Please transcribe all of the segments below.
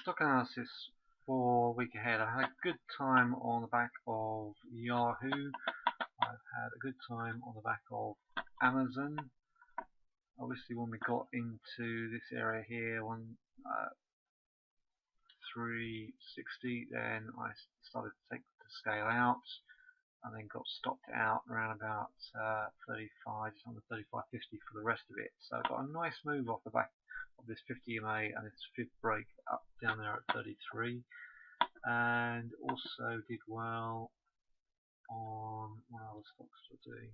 stock analysis for a week ahead. I had a good time on the back of Yahoo. I've had a good time on the back of Amazon. Obviously, when we got into this area here, 360, then I started to take the scale out, and then got stopped out around about 35, just under 35.50 for the rest of it. So I got a nice move off the back of this 50 EMA and its fifth break up down there at 33, and also did well on what other stocks were doing.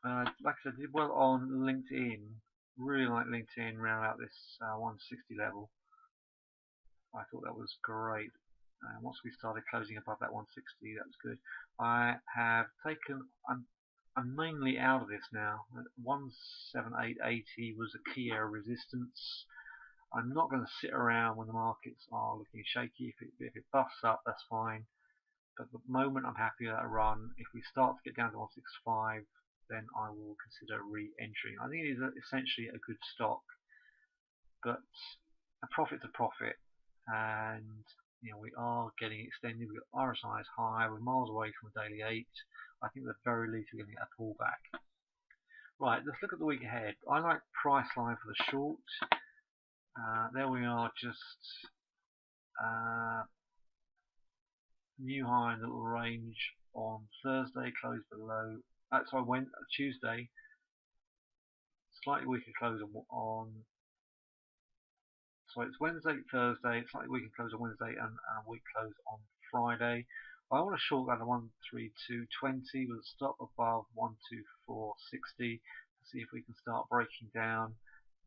Like I said, did well on LinkedIn. Really like LinkedIn around about this 160 level. I thought that was great. Once we started closing above that 160, that was good. I have taken. I'm mainly out of this now. 178.80 was a key area of resistance. I'm not going to sit around when the markets are looking shaky. If it busts up, that's fine. But at the moment, I'm happy with that run. If we start to get down to 165, then I will consider re-entering. I think it is essentially a good stock, but a profit's a profit, and we are getting extended. We've got RSI is high. We're miles away from a daily 8. I think at the very least we're going to get a pullback. Right, let's look at the week ahead. I like price line for the short. There we are, just new high in the little range on Thursday, closed below. Tuesday, slightly weaker close on. So it's Wednesday, Thursday, slightly weaker close on Wednesday, and a weak close on Friday. I want to short that at 132.20 with a stop above 124.60 to see if we can start breaking down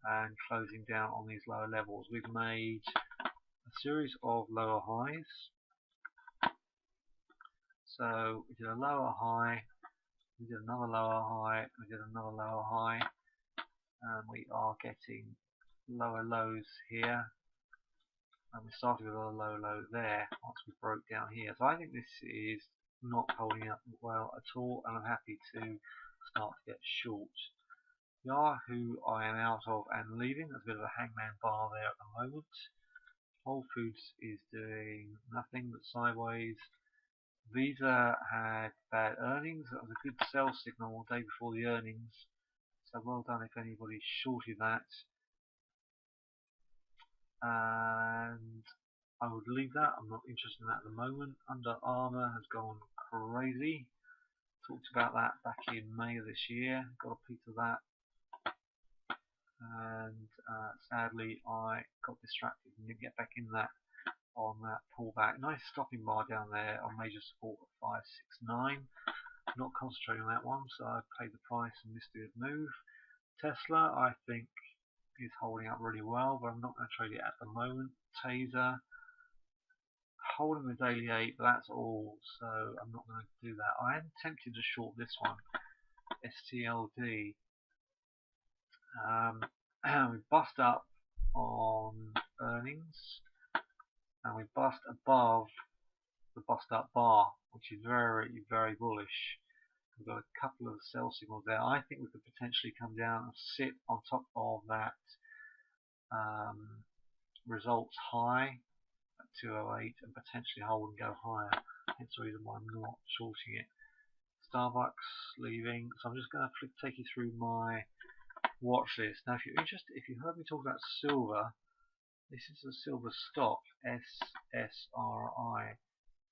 and closing down on these lower levels. We've made a series of lower highs. So we did a lower high, we did another lower high, we did another lower high, and we are getting lower lows here. And we started with a low low there once we broke down here. So I think this is not holding up well at all, and I'm happy to start to get short. Yahoo I am out of and leaving. There's a bit of a hangman bar there at the moment. Whole Foods is doing nothing but sideways. Visa had bad earnings. That was a good sell signal the day before the earnings. So well done if anybody shorted that. And I would leave that. I'm not interested in that at the moment. Under Armour has gone crazy. Talked about that back in May of this year. Got a piece of that. And sadly I got distracted and didn't get back in that on that pullback. Nice stopping bar down there on major support at 569. Not concentrating on that one, so I paid the price and missed a good move. Tesla I think is holding up really well, but I'm not going to trade it at the moment. Taser holding the daily 8, but that's all, so I'm not going to do that. I am tempted to short this one, STLD. We bust up on earnings, and we bust above the bust up bar, which is very, very bullish. We've got a couple of sell signals there. I think we could potentially come down and sit on top of that results high at 208 and potentially hold and go higher. Hence the reason why I'm not shorting it. Starbucks leaving, so I'm just going to take you through my watch list. Now, if you're interested, if you heard me talk about silver, this is a silver stock, SSRI,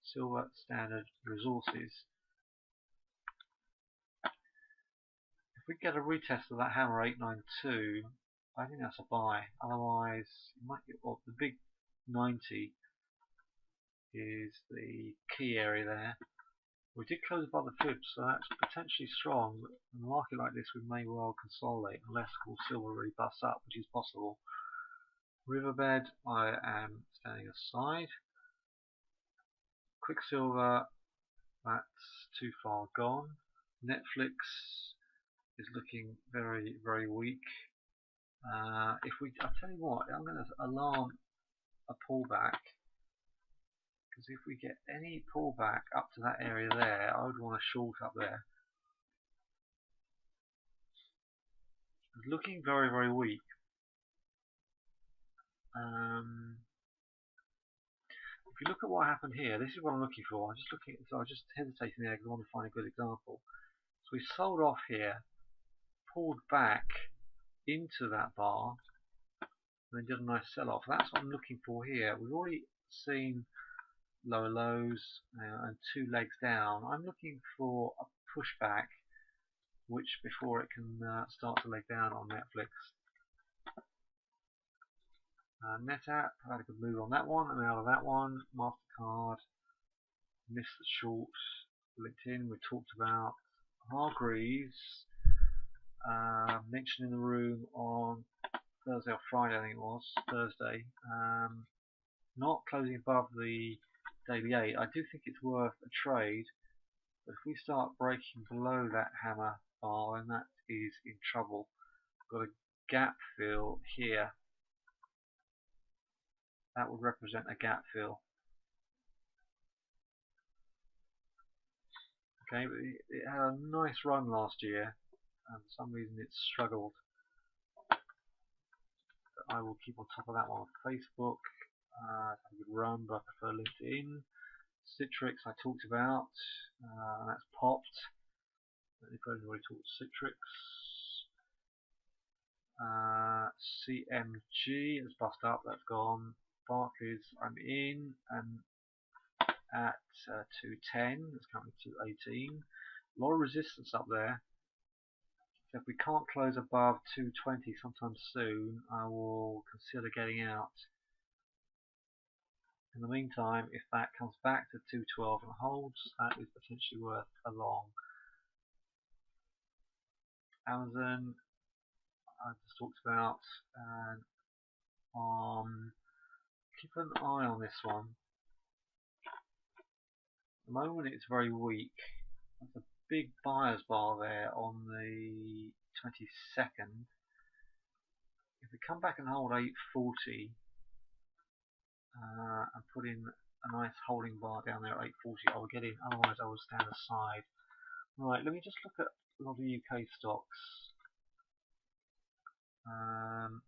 Silver Standard Resources. If we get a retest of that hammer 892, I think that's a buy. Otherwise, you might get the big 90 is the key area there. We did close above the fibs, so that's potentially strong. But in a market like this, we may well consolidate unless silver really busts up, which is possible. Riverbed, I am standing aside. Quicksilver, that's too far gone. Netflix is looking very, very weak. I'll tell you what, I'm going to alarm a pullback, because if we get any pullback up to that area there, I would want to short up there. It's looking very, very weak. If you look at what happened here, this is what I'm looking for. I'm just looking, so I'm just hesitating there because I want to find a good example. So we sold off here, pulled back into that bar, and then did a nice sell-off. That's what I'm looking for here. We've already seen lower lows and two legs down. I'm looking for a pushback, which before it can start to leg down on Netflix. NetApp, had a good move on that one. I'm out of that one. MasterCard, missed the short. LinkedIn, we talked about. Hargreaves, mentioned in the room on Thursday or Friday, I think it was, Thursday. Not closing above the daily 8. I do think it's worth a trade, but if we start breaking below that hammer bar, then that is in trouble. We've got a gap fill here. That would represent a gap fill. Okay, but it had a nice run last year, and for some reason it's struggled. But I will keep on top of that one. Facebook, had a good run, but I prefer LinkedIn. Citrix I talked about, and that's popped. If everybody talked Citrix. CMG has bust up, that's gone. Barclays I'm in, and at 210, it's currently 218. A lot of resistance up there. So if we can't close above 220 sometime soon, I will consider getting out. In the meantime, if that comes back to 212 and holds, that is potentially worth a long. Amazon, I just talked about, and keep an eye on this one. At the moment it's very weak. There's a big buyer's bar there on the 22nd. If we come back and hold 840 and put in a nice holding bar down there at 840, I will get in, otherwise I will stand aside. Right, let me just look at a lot of UK stocks.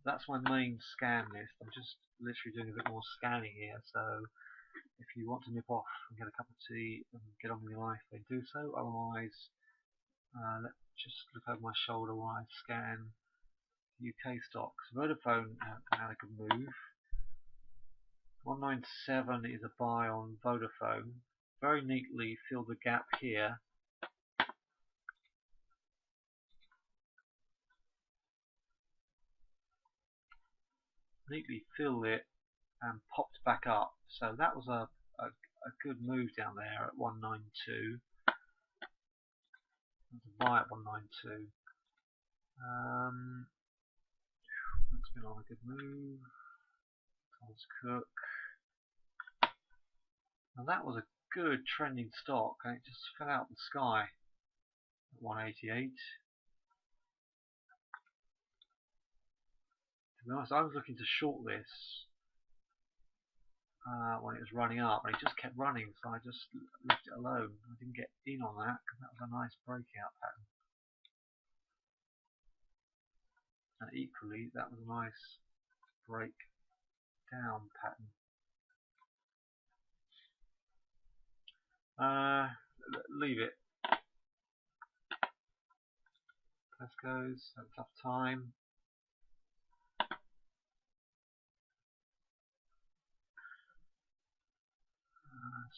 That's my main scan list. I'm just literally doing a bit more scanning here, so if you want to nip off and get a cup of tea and get on with your life, then do so. Otherwise, let's just look over my shoulder while I scan UK stocks. Vodafone had a good move. 197 is a buy on Vodafone. Very neatly filled the gap here. Neatly filled it and popped back up. So that was a good move down there at 192. There's a buy at 192. That's been on a good move. Thomas Cook. Now that was a good trending stock, and it just fell out of the sky at 188. To be honest, I was looking to short this when it was running up, and it just kept running, so I just left it alone. I didn't get in on that because that was a nice breakout pattern. And equally, that was a nice break down pattern. Leave it. Tesco's had a tough time.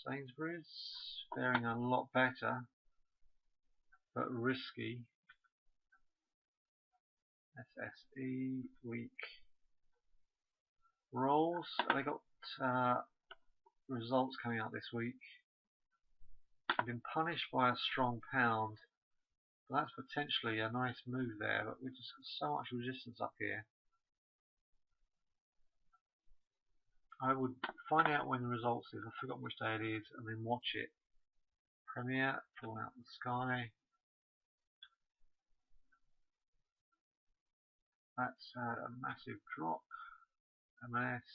Sainsbury's faring a lot better, but risky. SSE weak. Rolls, they got results coming out this week. They've been punished by a strong pound. But that's potentially a nice move there, but we've just got so much resistance up here. I would find out when the results is, I've forgotten which day it is, and then watch it. Premier, falling out of the sky. That's a massive drop. M&S,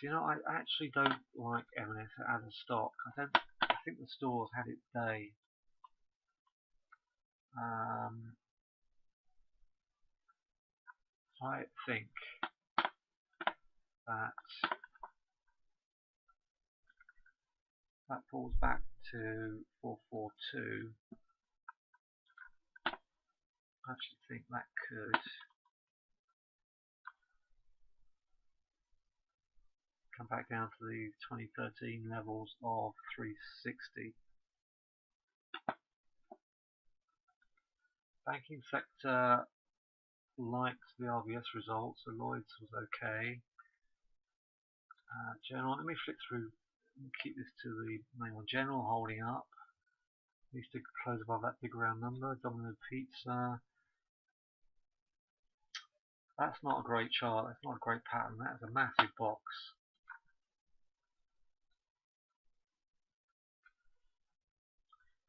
you know, I actually don't like M&S as a stock. I think the store's had its day. I think that falls back to 442. I actually think that could come back down to the 2013 levels of 360. Banking sector likes the RBS results, so Lloyd's was okay. General, let me flick through and keep this to the main one. General holding up. Needs to close above that big round number. Domino Pizza. That's not a great chart. That's not a great pattern. That's a massive box.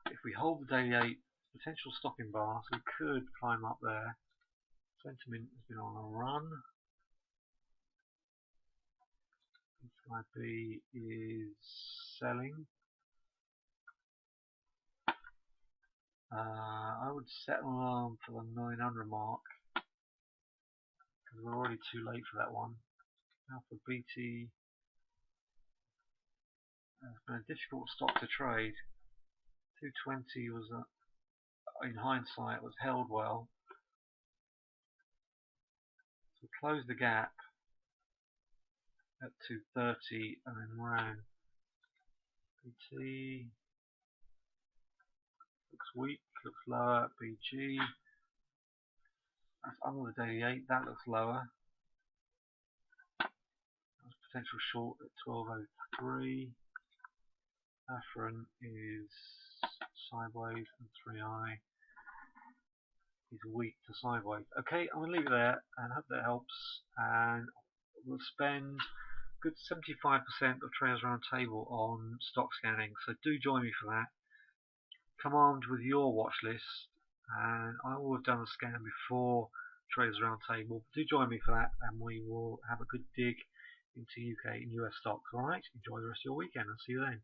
If we hold the daily 8, potential stopping bar, so we could climb up there. Sentiment has been on a run. This guy B is selling. I would set an alarm for the 900 mark because we're already too late for that one. Alpha BT has been a difficult stock to trade. 220 was, in hindsight, was held well. So close the gap at 230 and then ran. BT looks weak, looks lower. BG, that's under the daily 8, that looks lower. That's potential short at 1203. Afferent is sideways and 3i is weak to sideways. Okay, I'm going to leave it there and hope that helps. And we'll spend a good 75% of Traders Roundtable on stock scanning, so do join me for that. Come armed with your watch list, and I will have done a scan before Traders Roundtable. Do join me for that, and we will have a good dig into UK and US stocks. Alright, enjoy the rest of your weekend and see you then.